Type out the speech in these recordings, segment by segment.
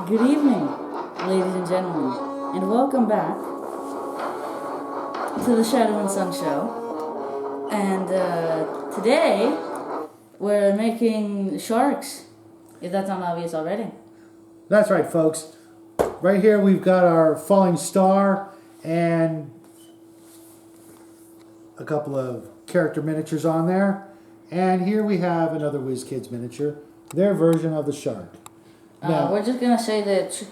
Good evening, ladies and gentlemen, and welcome back to the Shadow and Sun Show. And today, we're making sharks, if that's not obvious already. That's right, folks. Right here we've got our falling star and a couple of character miniatures on there. And here we have another WizKids miniature, their version of the shark. Now, We're just going to say that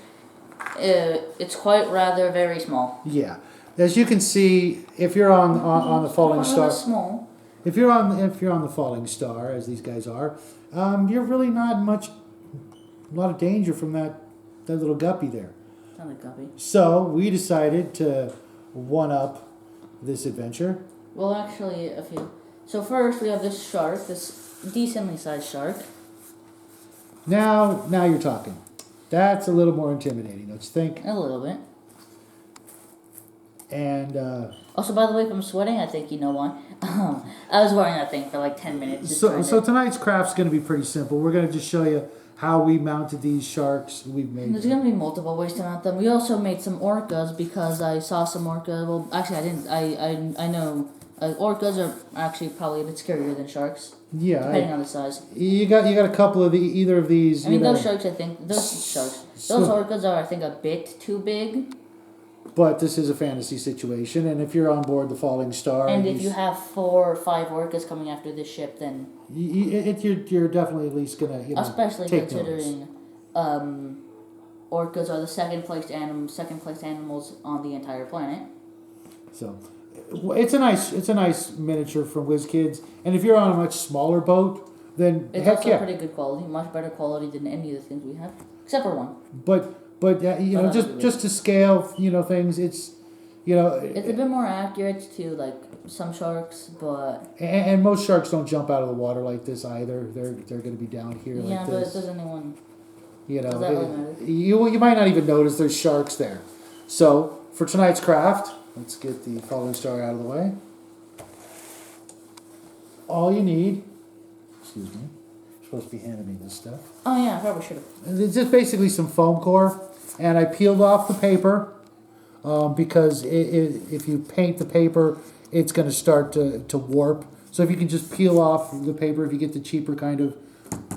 it's quite rather very small. yeah. As you can see, if you're on the falling star, small. if you're on the falling star, as these guys are, you're really not a lot of danger from that little guppy there. Not a guppy. So we decided to one up this adventure. Well, actually, a few. So first, we have this shark, this decently sized shark. Now you're talking. That's a little more intimidating, don't you think? A little bit. And also, by the way, if I'm sweating, I think you know why. I was wearing that thing for like 10 minutes. So tonight's craft's going to be pretty simple. We're going to just show you how we mounted these sharks. We've made. There's going to be multiple ways to mount them. We also made some orcas because I saw some orcas. Well, actually, I didn't. I know orcas are actually probably a bit scarier than sharks. Yeah. Depending on the size. You got a couple of either of these. I mean, those sharks. Those orcas are, I think, a bit too big. But this is a fantasy situation, and if you're on board the Falling Star, and if you have 4 or 5 orcas coming after this ship, then you're definitely at least gonna especially take considering orcas are the second place animals on the entire planet. So it's a nice miniature from WizKids, and if you're on a much smaller boat, then it's heck also yeah. pretty good quality, much better quality than any of the things we have, except for one. But just to scale, things, it's it's a bit more accurate to like some sharks, but and most sharks don't jump out of the water like this either. They're going to be down here like yeah, this. but does anyone? Does that really matter? You might not even notice there's sharks there. So for tonight's craft, let's get the Falling Star out of the way. All you need, excuse me, you're supposed to be handing me this stuff. Oh yeah, I probably should have. It's just basically some foam core, and I peeled off the paper because if you paint the paper, it's going to start to warp. So if you can just peel off the paper, if you get the cheaper kind of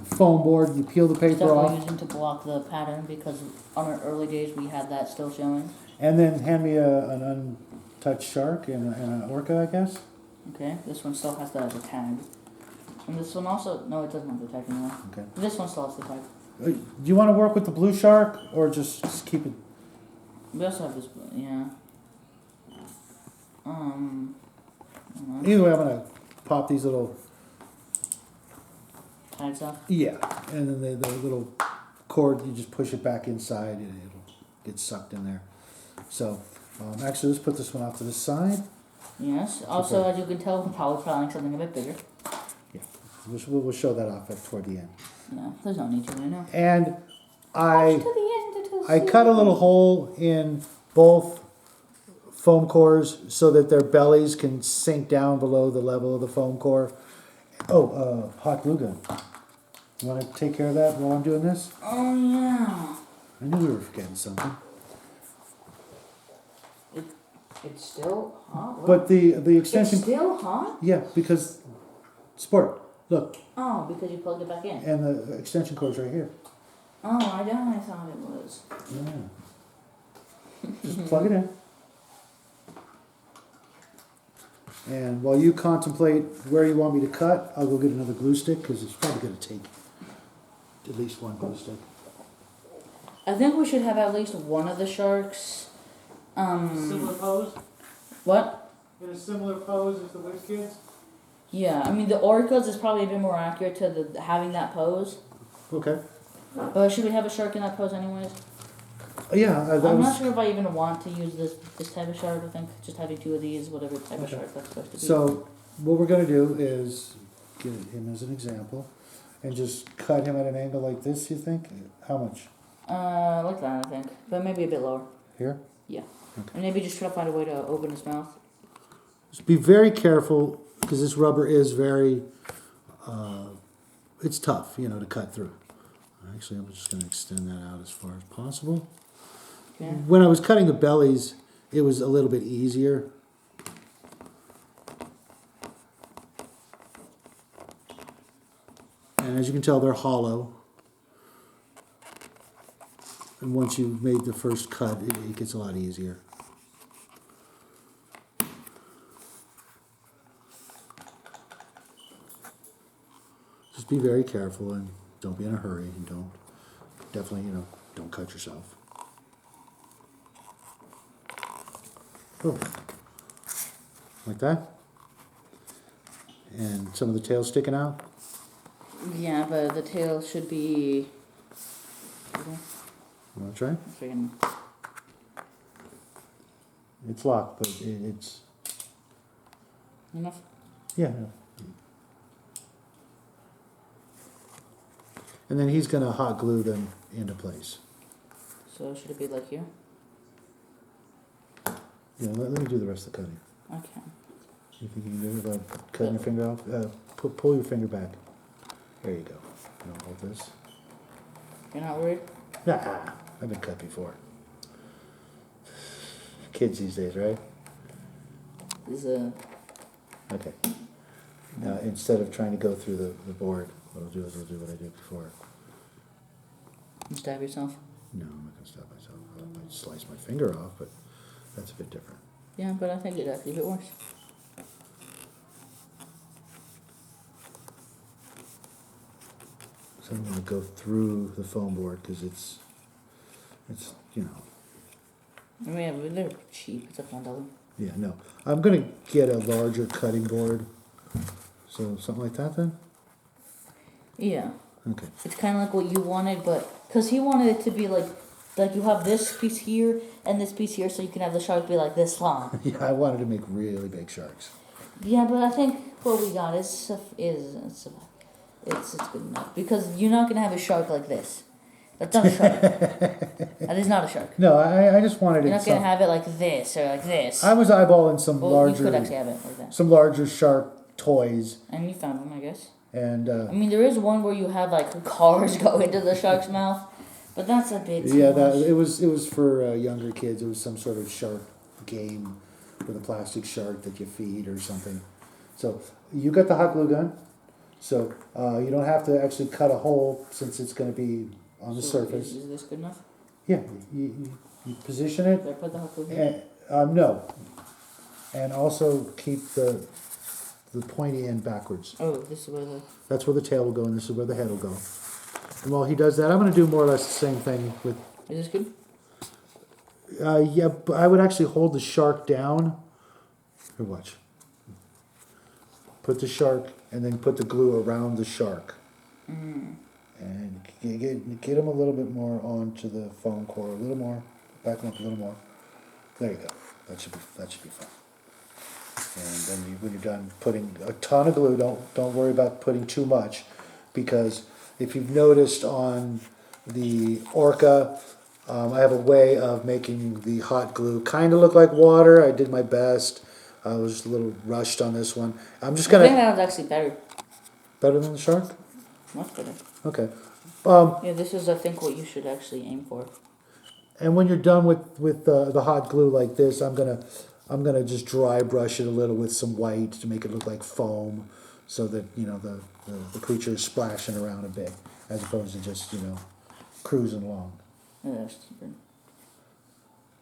foam board, you peel the paper off. Definitely using to block the pattern because on our early days we had that still showing. And then hand me an untouched shark and an orca, I guess. Okay, this one still has the tag. And this one also, no, it doesn't have the tag anymore. Okay. This one still has the tag. Do you want to work with the blue shark or just keep it? We also have this, yeah. Either way, I'm gonna pop these little Tags off. Yeah, and then the little cord, you just push it back inside and it'll get sucked in there. So, actually, let's put this one off to the side. Yes. Also, as you can tell, we're probably planning something a bit bigger. Yeah, we'll show that off toward the end. No, there's no need to right now. And I cut a little hole in both foam cores so that their bellies can sink down below the level of the foam core. Oh, hot glue gun. You want to take care of that while I'm doing this? Oh, yeah. I knew we were forgetting something. It's still hot? But the extension... It's still hot? Yeah, because... Sport, look. Oh, because you plugged it back in. And the extension cord's right here. Oh, I definitely thought it was. Yeah. Just plug it in. And while you contemplate where you want me to cut, I'll go get another glue stick because it's probably going to take at least one glue stick. I think we should have at least one of the sharks. Similar pose? What? In a similar pose as the WizKids? Yeah, I mean the orcas is probably a bit more accurate to having that pose. Okay. But should we have a shark in that pose anyways? Yeah, I'm not sure if I even want to use this type of shark. I think just having 2 of these, whatever type of shark that's supposed to be. So what we're going to do is get him as an example and just cut him at an angle like this, you think? How much? Like that, I think. But maybe a bit lower. Here? Yeah. Okay. And maybe just try to find a way to open his mouth. Just be very careful because this rubber is very, it's tough, to cut through. Actually, I'm just going to extend that out as far as possible. Yeah. When I was cutting the bellies, it was a little bit easier. And as you can tell, they're hollow. And once you've made the first cut, it gets a lot easier. Just be very careful and don't be in a hurry and don't, definitely, don't cut yourself. Oh, like that. And some of the tail sticking out. Yeah, but the tail should be. Want to try? Freaking. It's locked, but it's. Enough? Yeah. And then he's going to hot glue them into place. So should it be like here? Yeah, let me do the rest of the cutting. Okay. You think you can do it without cutting your finger off? Pull your finger back. There you go. Hold this. You're not worried? Nah, I've been cut before. Kids these days, right? This is a. Okay. Now, instead of trying to go through the board, what I'll do is I'll do what I did before. You stab yourself? No, I'm not going to stab myself. I might slice my finger off, but that's a bit different. Yeah, but I think it'd actually be worse. So I'm going to go through the foam board because it's I mean, they're cheap. It's a $1. Yeah, no. I'm going to get a larger cutting board. So something like that then? Yeah. Okay. It's kind of like what you wanted, but because he wanted it to be like you have this piece here and this piece here, so you can have the shark be like this long. Yeah, I wanted to make really big sharks. Yeah, but I think what we got is it's good enough because you're not gonna have a shark like this. That's not a shark. That is not a shark. No, I just wanted You're it. not gonna have it like this or like this. I was eyeballing some You could actually have it like that. some larger shark toys. And you found them, I guess. And I mean, there is one where you have like cars go into the shark's mouth, but that's a bit. yeah, it was for younger kids. It was some sort of shark game with a plastic shark that you feed or something. So you got the hot glue gun, so you don't have to actually cut a hole since it's going to be on the surface. Is this good enough? Yeah, you position it. Did I put the hot glue here? And, no, and also keep the pointy end backwards. Oh, this is where the. That's where the tail will go, and this is where the head will go. And while he does that, I'm going to do more or less the same thing with. Is this good? Yeah, but I would actually hold the shark down. Here, watch. Put the shark, and then put the glue around the shark. And get him a little bit more onto the foam core, a little more. Back him up a little more. There you go. That should be fine. And then when you're done putting a ton of glue, don't worry about putting too much, because if you've noticed on the Orca, I have a way of making the hot glue kind of look like water. I did my best. I was a little rushed on this one. I'm just gonna. I think that was actually better. Better than the shark? Much better. Okay. Yeah, this is I think what you should actually aim for. And when you're done with the hot glue like this, I'm gonna just dry brush it a little with some white to make it look like foam, so that the creature is splashing around a bit as opposed to just cruising along. Yeah, that's stupid.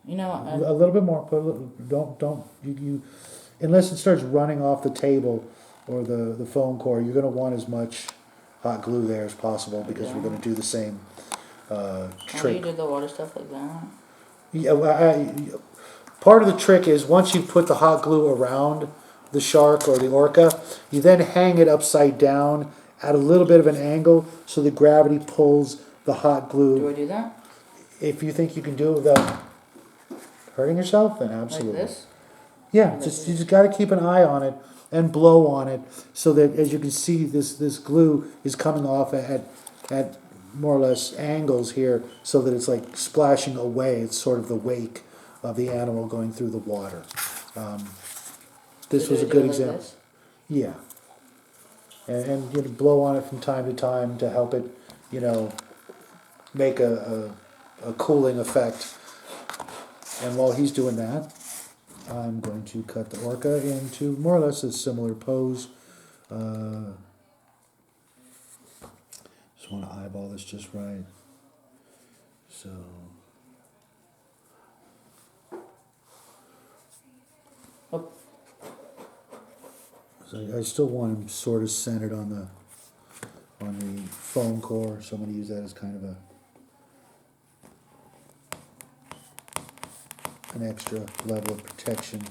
A little bit more. Put a little. Don't you unless it starts running off the table or the foam core, you're gonna want as much hot glue there as possible because we're gonna do the same trick. You did the water stuff like that. Yeah, part of the trick is once you put the hot glue around the shark or the orca, you then hang it upside down at a little bit of an angle so the gravity pulls the hot glue. Do I do that? If you think you can do it without hurting yourself, then absolutely. Like this? Yeah, you just got to keep an eye on it and blow on it so that, as you can see, this glue is coming off at more or less angles here, so that it's like splashing away. It's sort of the wake of the animal going through the water. This was a good example. This? Yeah, and blow on it from time to time to help it, make a cooling effect. And while he's doing that, I'm going to cut the Orca into more or less a similar pose. Just want to eyeball this just right. So I still want him sort of centered on the foam core, so I'm going to use that as kind of an extra level of protection.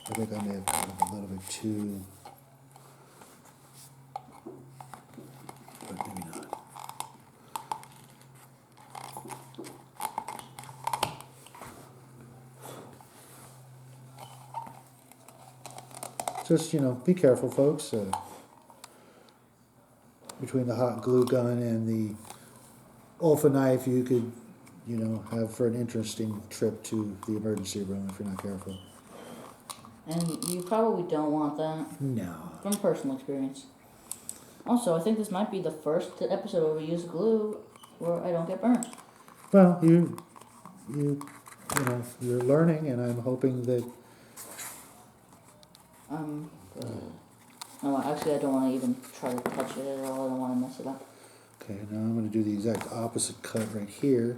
I think I may have cut him a little bit too, but maybe not. Just, be careful, folks. Between the hot glue gun and the Olfa knife, you could, have for an interesting trip to the emergency room if you're not careful. And you probably don't want that. No. From personal experience. Also, I think this might be the first episode where we use glue where I don't get burnt. Well, you're learning, and I'm hoping that. No, actually, I don't want to even try to touch it at all. I don't want to mess it up. Okay, now I'm going to do the exact opposite cut right here,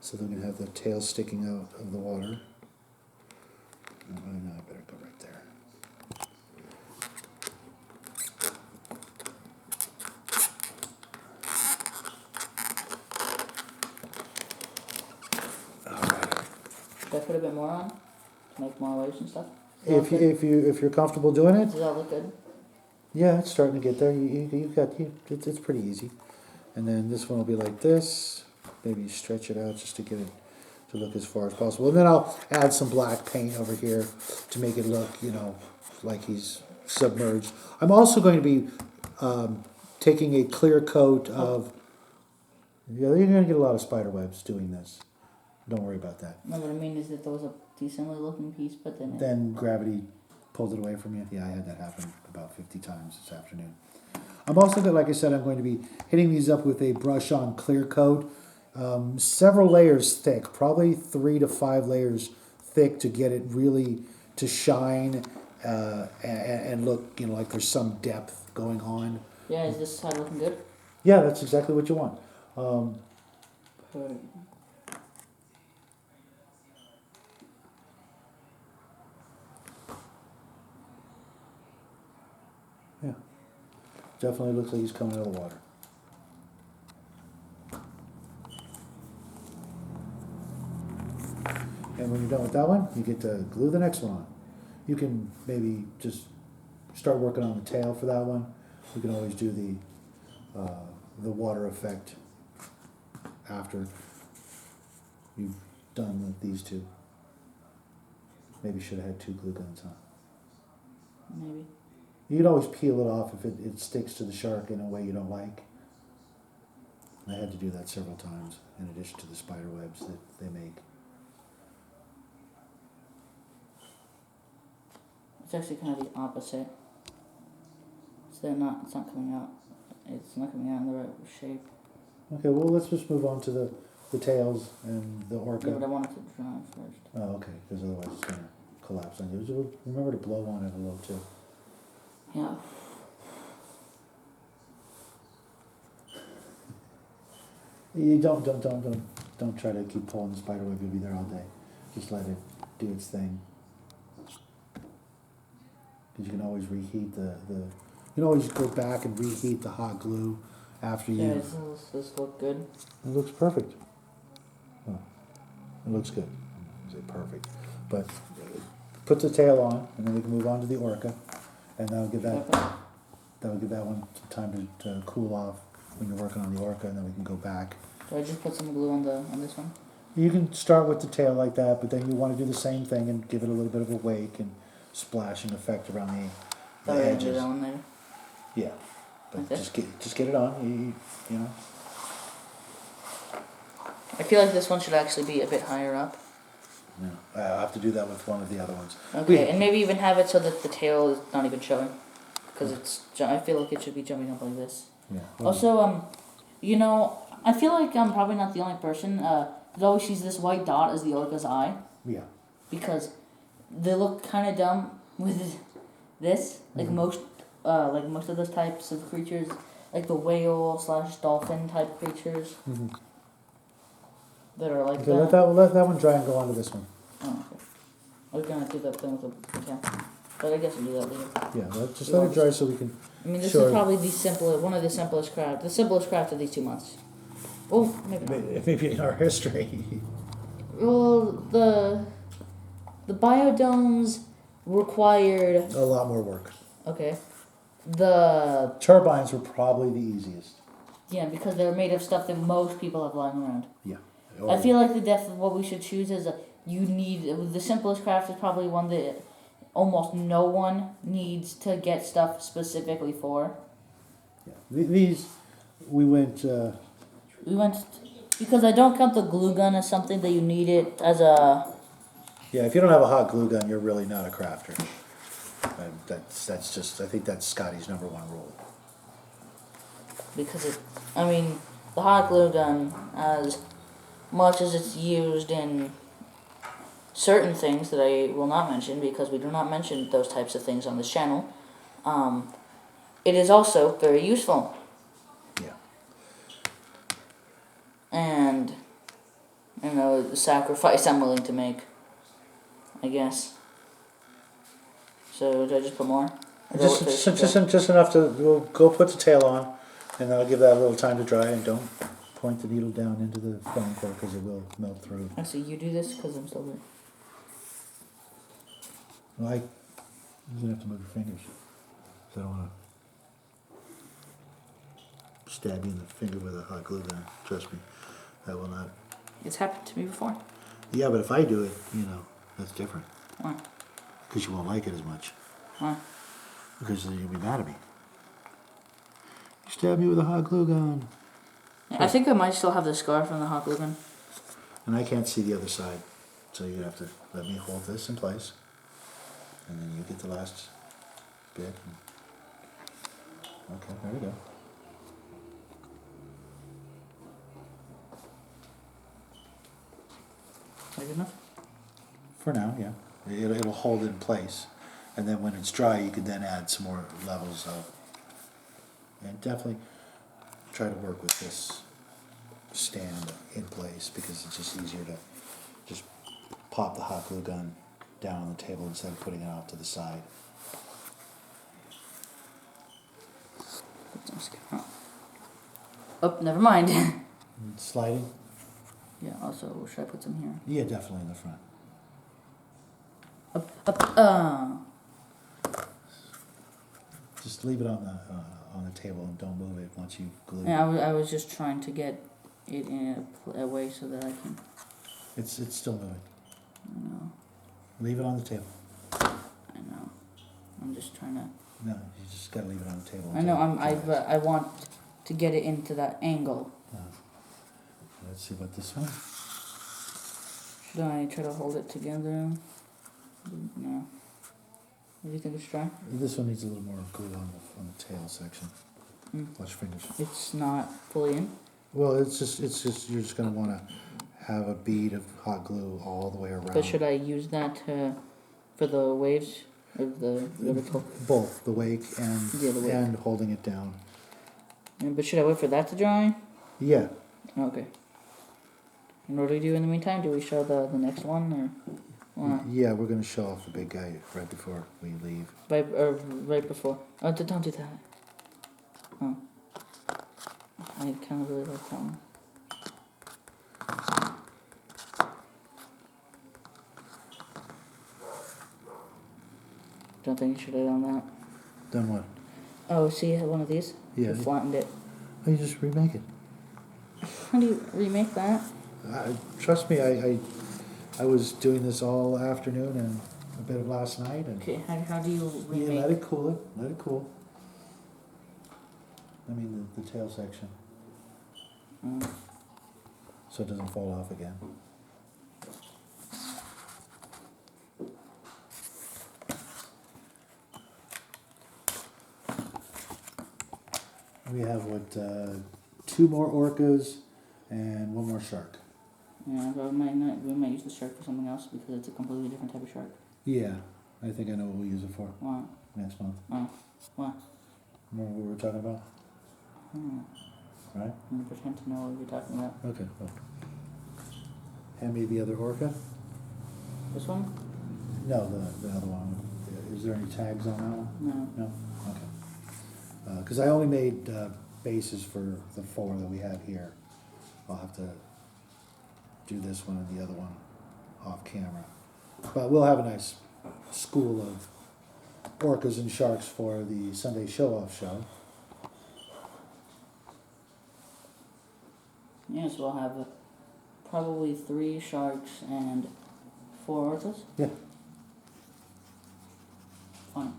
so that we can have the tail sticking out of the water. No, I better go right there. Should I put a bit more on to make more waves and stuff? If you're comfortable doing it. Does that look good? Yeah, it's starting to get there. It's pretty easy. And then this one will be like this. Maybe stretch it out just to get it to look as far as possible. And then I'll add some black paint over here to make it look, like he's submerged. I'm also going to be taking a clear coat of. Yeah, you're going to get a lot of spider webs doing this. Don't worry about that. No, what I mean is that there was a decently looking piece, but then gravity pulled it away from you. Yeah, I had that happen about 50 times this afternoon. I'm also, like I said, I'm going to be hitting these up with a brush-on clear coat. Several layers thick, probably 3 to 5 layers thick to get it really to shine and look, like there's some depth going on. Yeah, is this side looking good? Yeah, that's exactly what you want. Yeah, definitely looks like he's coming out of the water. And when you're done with that one, you get to glue the next one on. You can maybe just start working on the tail for that one. You can always do the water effect after you've done these two. Maybe should have had 2 glue guns on. Maybe. You can always peel it off if it sticks to the shark in a way you don't like. I had to do that several times in addition to the spider webs that they make. It's actually kind of the opposite. It's not coming out. It's not coming out in the right shape. Okay, well let's just move on to the tails and the orca. Yeah, but I want it to dry first. Oh, okay, because otherwise it's going to collapse on you. Remember to blow on it a little too. Yeah. You don't try to keep pulling the spider web. You'll be there all day. Just let it do its thing. Because you can always reheat you can always go back and reheat the hot glue after you. Yeah, does this look good? It looks perfect. Oh, it looks good. I say perfect, but put the tail on, and then we can move on to the orca, and that'll give that one some time to cool off when you're working on the orca, and then we can go back. Do I just put some glue on this one? You can start with the tail like that, but then you want to do the same thing and give it a little bit of a wake and splashing effect around the edges. Do that one later. Yeah, but Okay. just get it on. You know. I feel like this one should actually be a bit higher up. Yeah, I'll have to do that with one of the other ones. Okay, and maybe even have it so that the tail is not even showing. because I feel like it should be jumping up like this. Yeah. Also, you know, I feel like I'm probably not the only person that always sees this white dot as the orca's eye. Yeah. Because they look kind of dumb with this. Like most of those types of creatures, like the whale / dolphin type creatures that are like Okay, that. let that one dry and go on to this one. Oh, okay. I was gonna do that thing with the camera, but I guess we'll do that later. Yeah, let it dry so we can. I mean, this Sure. is probably one of the simplest craft of these 2 months. Oh, maybe not. Maybe in our history. Well, the biodomes required. A lot more work. Okay. The Turbines were probably the easiest. Yeah, because they're made of stuff that most people have lying around. Yeah. I feel like what we should choose is the simplest craft is probably one that almost no one needs to get stuff specifically for. Yeah. These, we went. Because I don't count the glue gun as something that you need it as a. Yeah, if you don't have a hot glue gun, you're really not a crafter. That's just. I think that's Scotty's #1 rule. Because the hot glue gun, as much as it's used in certain things that I will not mention because we do not mention those types of things on this channel, it is also very useful. Yeah. And, the sacrifice I'm willing to make, I guess. So, do I just put more? Just enough to. We'll go put the tail on, and that'll give that a little time to dry, and don't point the needle down into the foam core because it will melt through. Actually, you do this because I'm still there. Well, you're gonna have to move your fingers. So I don't want to stab you in the finger with a hot glue gun. Trust me, that will not. It's happened to me before. Yeah, but if I do it, that's different. Why? Because you won't like it as much. Why? Because then you'll be mad at me. You stabbed me with a hot glue gun. I think I might still have the scar from the hot glue gun. And I can't see the other side, so you have to let me hold this in place, and then you get the last bit. Okay, there we go. Good enough? For now, yeah. It'll hold it in place, and then when it's dry, you can then add some more levels of. And definitely try to work with this stand in place because it's just easier to just pop the hot glue gun down on the table instead of putting it off to the side. Oh, never mind. And sliding? Yeah, also, should I put some here? Yeah, definitely in the front. Just leave it on the table and don't move it once you glue it. Yeah, I was just trying to get it in a way so that I can. It's still moving. I know. Leave it on the table. I know. I'm just trying to. No, you just gotta leave it on the table. I know. I want to get it into that angle. Let's see about this one. Should I try to hold it together? No. Do you think it's dry? This one needs a little more glue on the tail section. Watch your fingers. It's not fully in. Well, it's just you're just gonna want to have a bead of hot glue all the way around. But should I use that for the waves of the vertical? Both the wake and the wake. and holding it down. But should I wait for that to dry? Yeah. Okay. And what do we do in the meantime? Do we show the next one or? Yeah, we're gonna show off the big guy right before we leave. Right before. Oh, don't do that. Oh. I kind of really like that one. Don't think you should have done that. Done what? Oh, see, you have one of these? Yeah. You flattened it. Oh, you just remake it. How do you remake that? Trust me, I was doing this all afternoon and a bit of last night. And Okay, how do you remake? yeah, let it cool. Let it cool. I mean the tail section, so it doesn't fall off again. We have two more orcas and one more shark. Yeah, but we might use the shark for something else because it's a completely different type of shark. Yeah, I think I know what we'll use it for. What? Next month. Oh, what? Remember what we were talking about? Right? I'm gonna pretend to know what you're talking about. Okay, well. Hand me the other orca. This one? No, the other one. Is there any tags on that one? No. No? Okay. Because I only made bases for the 4 that we have here. I'll have to do this one and the other one off camera. But we'll have a nice school of orcas and sharks for the Sunday show-off show. Yes, we'll have probably 3 sharks and 4 orcas. Yeah. Fine.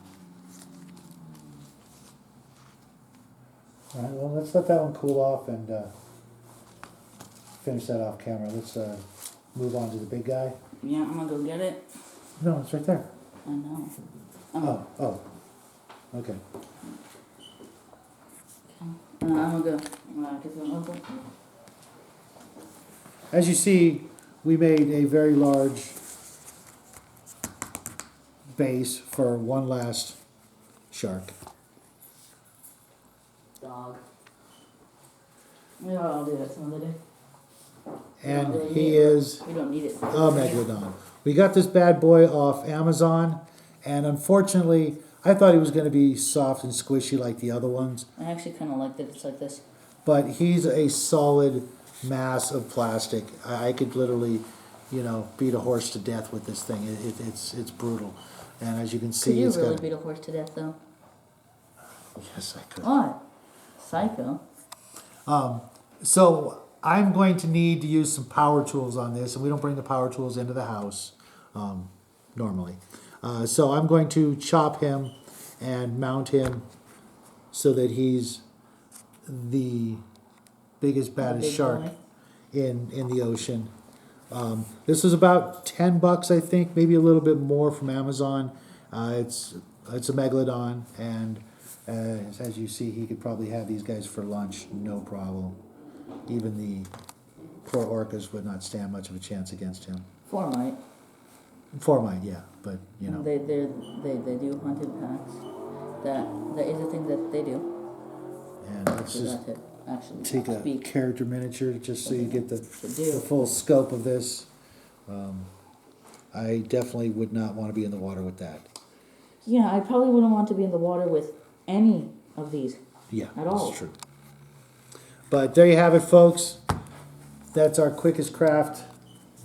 All right, well, let's let that one cool off and finish that off camera. Let's move on to the big guy. Yeah, I'm gonna go get it. No, it's right there. I know. Oh. Okay. I'm gonna go get them open. As you see, we made a very large base for one last shark. Dog. Yeah, I'll do that some other day. And he is We don't need it. a Megalodon. We got this bad boy off Amazon, and unfortunately, I thought he was going to be soft and squishy like the other ones, I actually kind of like that it's like this. but he's a solid mass of plastic. I could literally, beat a horse to death with this thing. It's brutal, and as you can see, Could you it's really got. beat a horse to death, though? Yes, I could. What? Psycho. So I'm going to need to use some power tools on this, and we don't bring the power tools into the house normally. So I'm going to chop him and mount him so that he's the biggest, baddest big shark boy. in the ocean. This was about $10, I think, maybe a little bit more from Amazon. It's a Megalodon, and as you see, he could probably have these guys for lunch, no problem. Even the poor orcas would not stand much of a chance against him. 4 might. 4 might, yeah, but They do hunted packs. That is a thing that they do. And let's So just that actually take a speak. character miniature just so you get the do. full scope of this. I definitely would not want to be in the water with that. Yeah, I probably wouldn't want to be in the water with any of these. Yeah, At all. that's true. But there you have it, folks. That's our quickest craft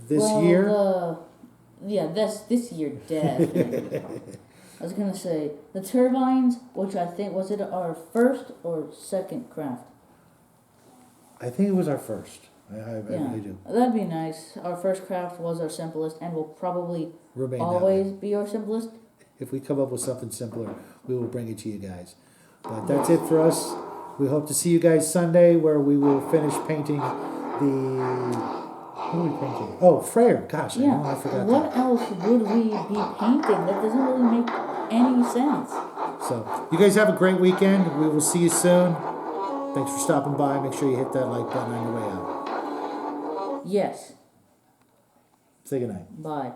this year. This year, definitely. I was gonna say the turbines, which I think was it our first or second craft. I think it was our first. I do. That'd be nice. Our first craft was our simplest, and will probably Remain that always way. be our simplest. If we come up with something simpler, we will bring it to you guys. But that's it for us. We hope to see you guys Sunday, where we will finish painting the. What are we painting? Oh, Freyr. Gosh, Yeah. I forgot What that. else would we be painting? That doesn't really make any sense. So, you guys have a great weekend. We will see you soon. Thanks for stopping by. Make sure you hit that like button on your way out. Yes. Say goodnight. Bye.